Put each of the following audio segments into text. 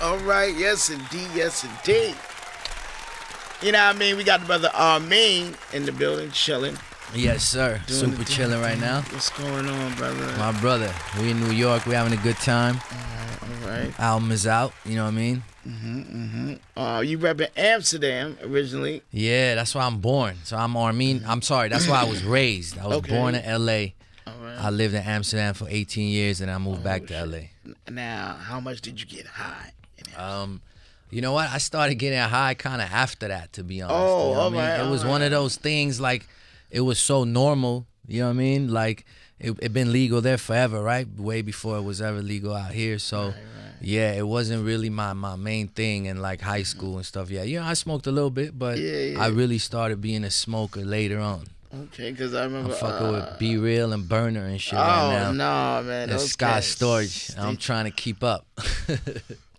All right, yes indeed, yes indeed. You know what I mean? We got the brother Armin in the building, chilling. Yes, sir. Doing Super chilling right now. What's going on, brother? My brother, we in New York. We having a good time. All right. Album is out. You know what I mean? You repping Amsterdam originally. Yeah, that's why I'm born. So I'm Armin. I'm sorry. That's why I was raised. I was Okay. born in L.A. All right. I lived in Amsterdam for 18 years, and I moved back to L.A. Now, how much did you get high? You know what? I started getting high kind of after that, to be honest. Oh, you know what I mean? It was one of those things, like, it was so normal, you know what I mean? Like, it been legal there forever, right? Way before it was ever legal out here. So, yeah, it wasn't really my main thing in, like, high school and stuff. Yeah, you know, I smoked a little bit, but I really started being a smoker later on. Okay, because I remember... I'm fucking with Be Real and Burner and shit right now. Oh, no, man. And Scott Storch. I'm trying to keep up.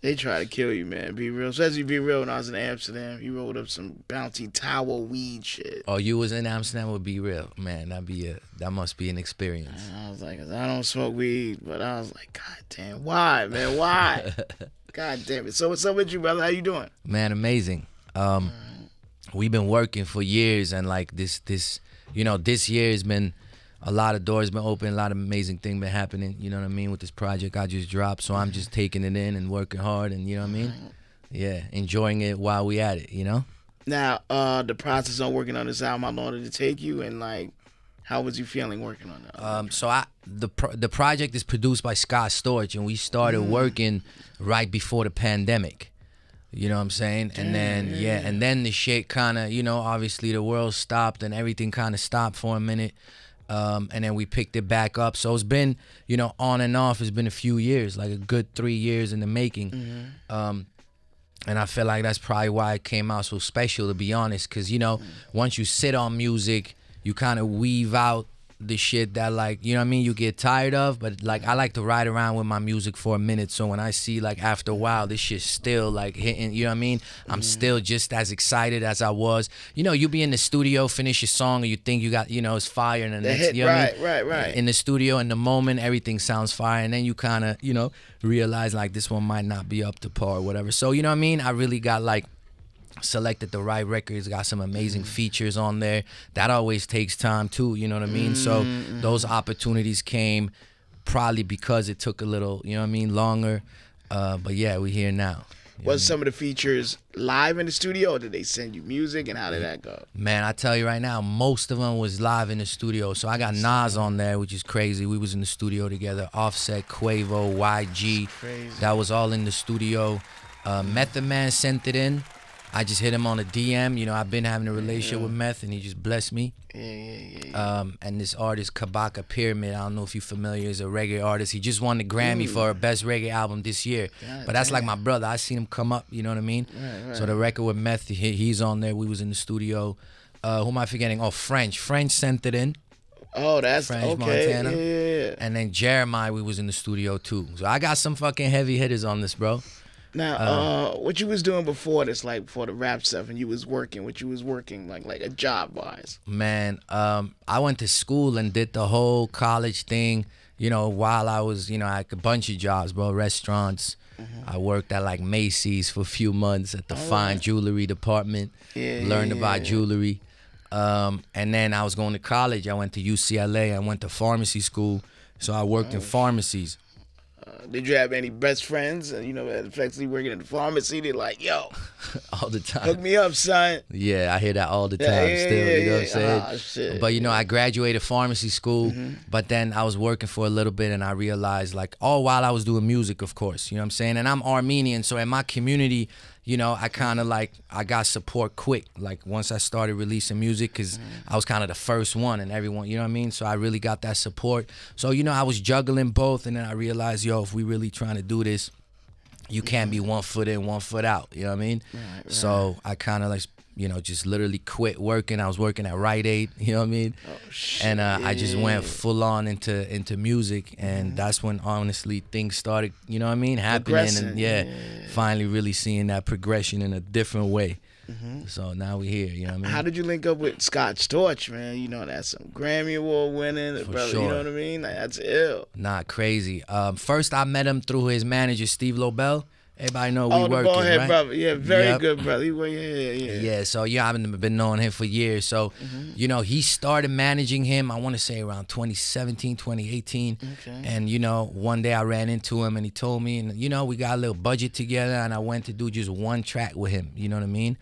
They try to kill you, man. Be Real. Especially Be Real when I was in Amsterdam. He rolled up some bounty tower weed shit. Oh, you was in Amsterdam with Be Real? Man, that must be an experience. And I was like, I don't smoke weed, but I was like, God damn, why, man? Why? God damn it. So what's up with you, brother? How you doing? Man, amazing. We've been working for years, and like this year has been a lot of doors been open, a lot of amazing things been happening, you know what I mean, with this project I just dropped. So I'm just taking it in and working hard, and you know what I mean? Yeah, enjoying it while we at it, you know? Now, the process on working on this album, how long did it take you, and like, how was you feeling working on that? So the project is produced by Scott Storch, and we started working right before the pandemic. You know what I'm saying? And then, and then the shit kind of, you know, obviously the world stopped and everything kind of stopped for a minute. And then we picked it back up. So it's been, you know, on and off. It's been a few years, like a good 3 years in the making. And I feel like that's probably why it came out so special, to be honest. Because, you know, once you sit on music, you kind of weave out the shit that, like, you know what I mean, you get tired of. But like, I like to ride around with my music for a minute, so when I see, like, after a while this shit's still like hitting, you know what I mean, I'm still just as excited as I was. You know, you be in the studio, finish your song, and you think you got, you know, it's fire, and the next hit, you know what I mean? right In the studio, in the moment, everything sounds fire, and then you kind of, you know, realize like this one might not be up to par or whatever. So, you know what I mean, I really got like selected the right records, got some amazing features on there. That always takes time too, you know what I mean? So those opportunities came probably because it took a little, you know what I mean, longer. But yeah, we're here now. Was some of the features live in the studio, or did they send you music, and how did that go? Man, I tell you right now, most of them was live in the studio. So I got Nas on there, which is crazy. We was in the studio together. Offset, Quavo, YG. That was all in the studio. Method Man sent it in. I just hit him on a DM. You know, I've been having a relationship with Meth, and he just blessed me. And this artist, Kabaka Pyramid, I don't know if you're familiar, is a reggae artist. He just won the Grammy for Best Reggae Album this year. But that's like my brother. I seen him come up, you know what I mean? So the record with Meth, he's on there. We was in the studio. Who am I forgetting? Oh, French. French sent it in. Oh, that's French, okay. Montana. Yeah. And then Jeremiah, we was in the studio too. So I got some fucking heavy hitters on this, bro. Now, what you was doing before this, like before the rap stuff, and you was working, what you was working, like a job-wise? Man, I went to school and did the whole college thing, you know, while I was, you know, I had a bunch of jobs, bro, restaurants. I worked at, like, Macy's for a few months at the fine jewelry department, learned about jewelry. And then I was going to college. I went to UCLA. I went to pharmacy school, so I worked in pharmacies. Did you have any best friends? You know, effectively working in the pharmacy, they're like, yo, all the time. Hook me up, son. Yeah, I hear that all the time still, you know what I'm saying? Oh, shit. But, you know, I graduated pharmacy school, but then I was working for a little bit, and I realized, like, all while I was doing music, of course, you know what I'm saying? And I'm Armenian, so in my community, you know, I kind of like, I got support quick. Like, once I started releasing music, because I was kind of the first one, and everyone, you know what I mean? So I really got that support. So, you know, I was juggling both, and then I realized, yo, if we really trying to do this, you can't be 1 foot in, 1 foot out, you know what I mean? Right. So I kind of like, you know, just literally quit working. I was working at Rite Aid, you know what I mean? Oh, shit. And I just went full on into music, and that's when honestly things started, you know what I mean, happening, and finally really seeing that progression in a different way. So now we're here, you know what I mean? How did you link up with Scott Storch, man? You know, that's some Grammy Award winning, brother. Sure. You know what I mean? Like, that's ill. Nah, crazy. First I met him through his manager, Steve Lobel. Everybody know we Oh, the working, bald head right? brother. Yeah, very Yep. good brother. Yeah. Yeah, so yeah, I've been knowing him for years. So, you know, he started managing him, I want to say around 2017, 2018. Okay. And, you know, one day I ran into him and he told me, and, you know, we got a little budget together and I went to do just one track with him. You know what I mean?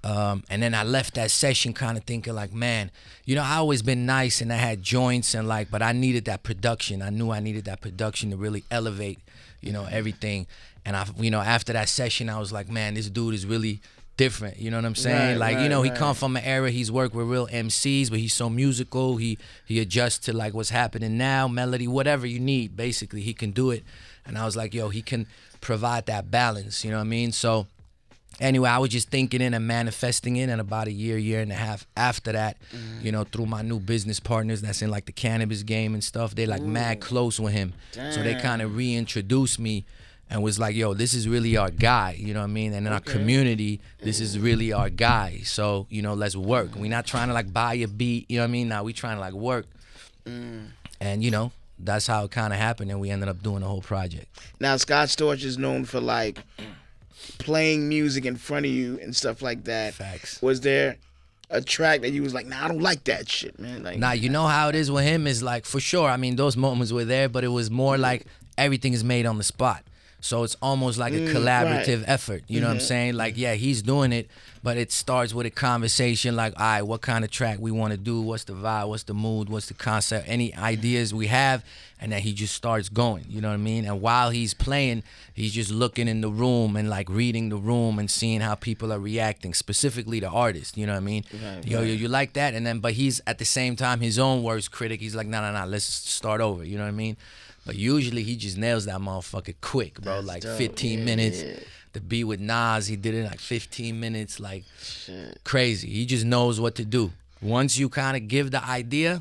And then I left that session kind of thinking like, man, you know, I always been nice and I had joints and like, but I needed that production. I knew I needed that production to really elevate, you know, everything. And I, you know, after that session, I was like, man, this dude is really different. You know what I'm saying? He come from an era, he's worked with real MCs, but he's so musical. He adjusts to like what's happening now, melody, whatever you need. Basically, he can do it. And I was like, yo, he can provide that balance. You know what I mean? So anyway, I was just thinking it and manifesting it, and about a year and a half after that, you know, through my new business partners that's in like the cannabis game and stuff, they like mad close with him. Damn. So they kind of reintroduced me and was like, yo, this is really our guy, you know what I mean? And in our community, this is really our guy. So, you know, let's work. We're not trying to like buy a beat, you know what I mean? Now we trying to like work. And, you know, that's how it kind of happened, and we ended up doing the whole project. Now, Scott Storch is known for like playing music in front of you and stuff like that. Facts. Was there a track that you was like, nah, I don't like that shit, man? Like, nah, you know how it is with him is like, for sure, I mean, those moments were there, but it was more like everything is made on the spot. So it's almost like a collaborative effort. You know what I'm saying? Like, yeah, he's doing it, but it starts with a conversation like, all right, what kind of track we want to do? What's the vibe? What's the mood? What's the concept? Any ideas we have? And then he just starts going, you know what I mean? And while he's playing, he's just looking in the room and like reading the room and seeing how people are reacting, specifically the artist, you know what I mean? Yo, you like that? And then, but he's at the same time his own worst critic. He's like, nah, let's start over, you know what I mean? But usually he just nails that motherfucker quick, bro. That's like dope. 15 minutes. Yeah. The beat with Nas, he did it in like 15 minutes, like crazy. He just knows what to do. Once you kind of give the idea,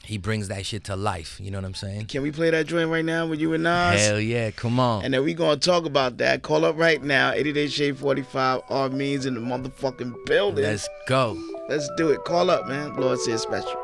he brings that shit to life. You know what I'm saying? Can we play that joint right now with you and Nas? Hell yeah, come on. And then we gonna talk about that. Call up right now, 88-SHADE45, Armin's in the motherfucking building. Let's go. Let's do it. Call up, man. Lord says special.